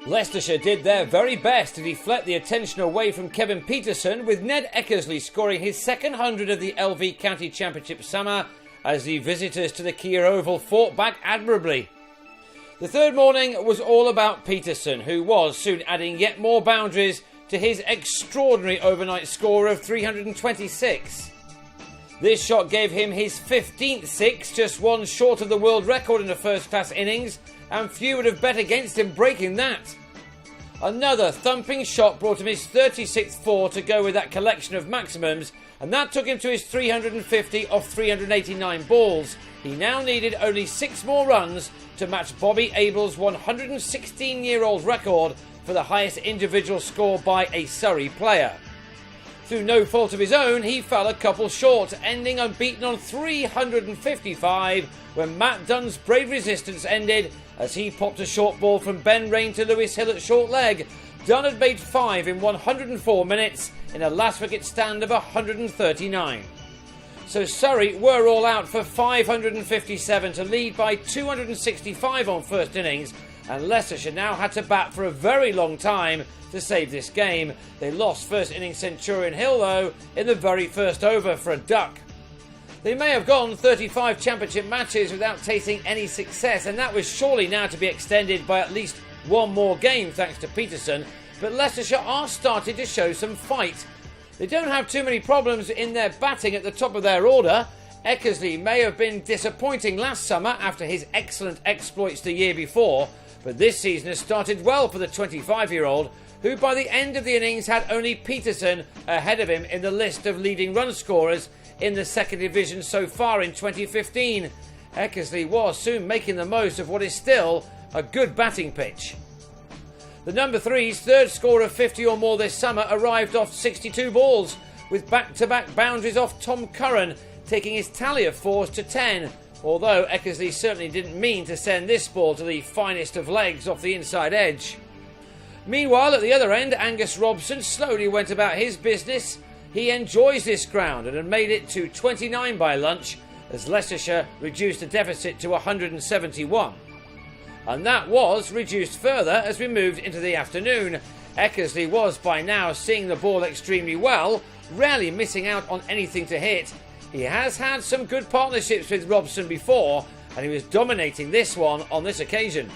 Leicestershire did their very best to deflect the attention away from Kevin Peterson, with Ned Eckersley scoring his second 100 of the LV County Championship summer as the visitors to the Kia Oval fought back admirably. The third morning was all about Peterson, who was soon adding yet more boundaries to his extraordinary overnight score of 326. This shot gave him his 15th six, just one short of the world record in a first-class innings, and few would have bet against him breaking that. Another thumping shot brought him his 36th four to go with that collection of maximums, and that took him to his 350 off 389 balls. He now needed only 6 more runs to match Bobby Abel's 116-year-old record for the highest individual score by a Surrey player. Through no fault of his own, he fell a couple short, ending unbeaten on 355 when Matt Dunn's brave resistance ended as he popped a short ball from Ben Rain to Lewis Hill at short leg. Dunn had made 5 in 104 minutes in a last wicket stand of 139. So Surrey were all out for 557 to lead by 265 on first innings, and Leicestershire now had to bat for a very long time to save this game. They lost first innings Centurion Hill though in the very first over for a duck. They may have gone 35 championship matches without tasting any success, and that was surely now to be extended by at least one more game thanks to Peterson, but Leicestershire are starting to show some fight. They don't have too many problems in their batting at the top of their order. Eckersley may have been disappointing last summer after his excellent exploits the year before, but this season has started well for the 25-year-old, who by the end of the innings had only Peterson ahead of him in the list of leading run scorers in the second division so far in 2015. Eckersley was soon making the most of what is still a good batting pitch. The number 3's third score of 50 or more this summer arrived off 62 balls, with back-to-back boundaries off Tom Curran, taking his tally of 4s to 10, although Eckersley certainly didn't mean to send this ball to the finest of legs off the inside edge. Meanwhile, at the other end, Angus Robson slowly went about his business. He enjoys this ground and had made it to 29 by lunch as Leicestershire reduced the deficit to 171. And that was reduced further as we moved into the afternoon. Eckersley was by now seeing the ball extremely well, rarely missing out on anything to hit. He has had some good partnerships with Robson before, and he was dominating this one on this occasion.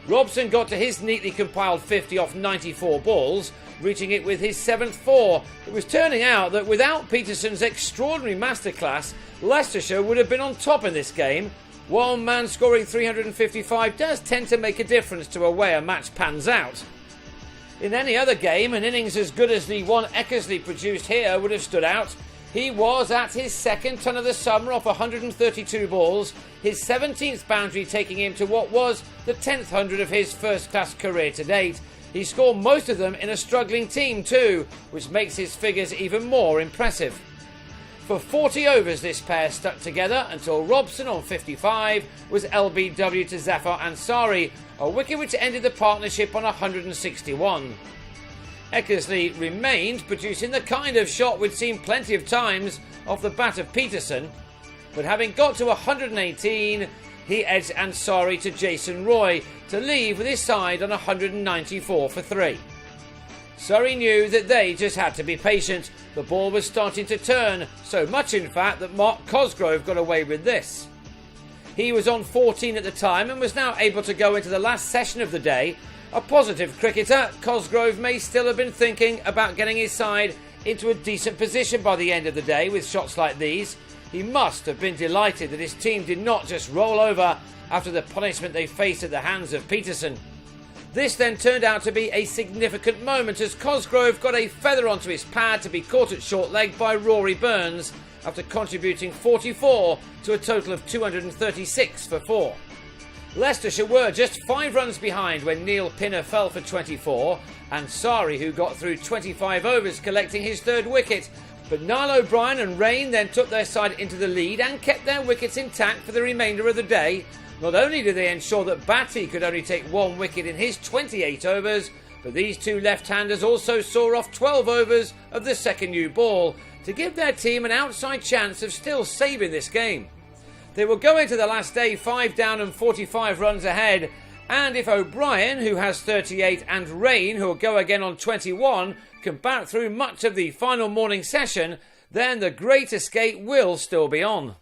Robson got to his neatly compiled 50 off 94 balls, reaching it with his 7th 4. It was turning out that without Peterson's extraordinary masterclass, Leicestershire would have been on top in this game. One man scoring 355 does tend to make a difference to a way a match pans out. In any other game, an innings as good as the one Eckersley produced here would have stood out. He was at his second ton of the summer off 132 balls, his 17th boundary taking him to what was the 10th 100 of his first-class career to date. He scored most of them in a struggling team too, which makes his figures even more impressive. For 40 overs this pair stuck together until Robson on 55 was LBW to Zafar Ansari, a wicket which ended the partnership on 161. Eckersley remained, producing the kind of shot we'd seen plenty of times off the bat of Peterson, but having got to 118, he edged Ansari to Jason Roy to leave with his side on 194 for 3. Surrey knew that they just had to be patient. The ball was starting to turn, so much in fact that Mark Cosgrove got away with this. He was on 14 at the time and was now able to go into the last session of the day. A positive cricketer, Cosgrove may still have been thinking about getting his side into a decent position by the end of the day with shots like these. He must have been delighted that his team did not just roll over after the punishment they faced at the hands of Peterson. This then turned out to be a significant moment as Cosgrove got a feather onto his pad to be caught at short leg by Rory Burns after contributing 44 to a total of 236 for 4. Leicestershire were just 5 runs behind when Neil Pinner fell for 24, and Ansari, who got through 25 overs, collecting his 3rd wicket. But Niall O'Brien and Rain then took their side into the lead and kept their wickets intact for the remainder of the day. Not only did they ensure that Batty could only take 1 wicket in his 28 overs, but these two left-handers also saw off 12 overs of the second new ball to give their team an outside chance of still saving this game. They will go into the last day 5 down and 45 runs ahead, And if O'Brien, who has 38, and Rain, who will go again on 21, can bat through much of the final morning session, then the great escape will still be on.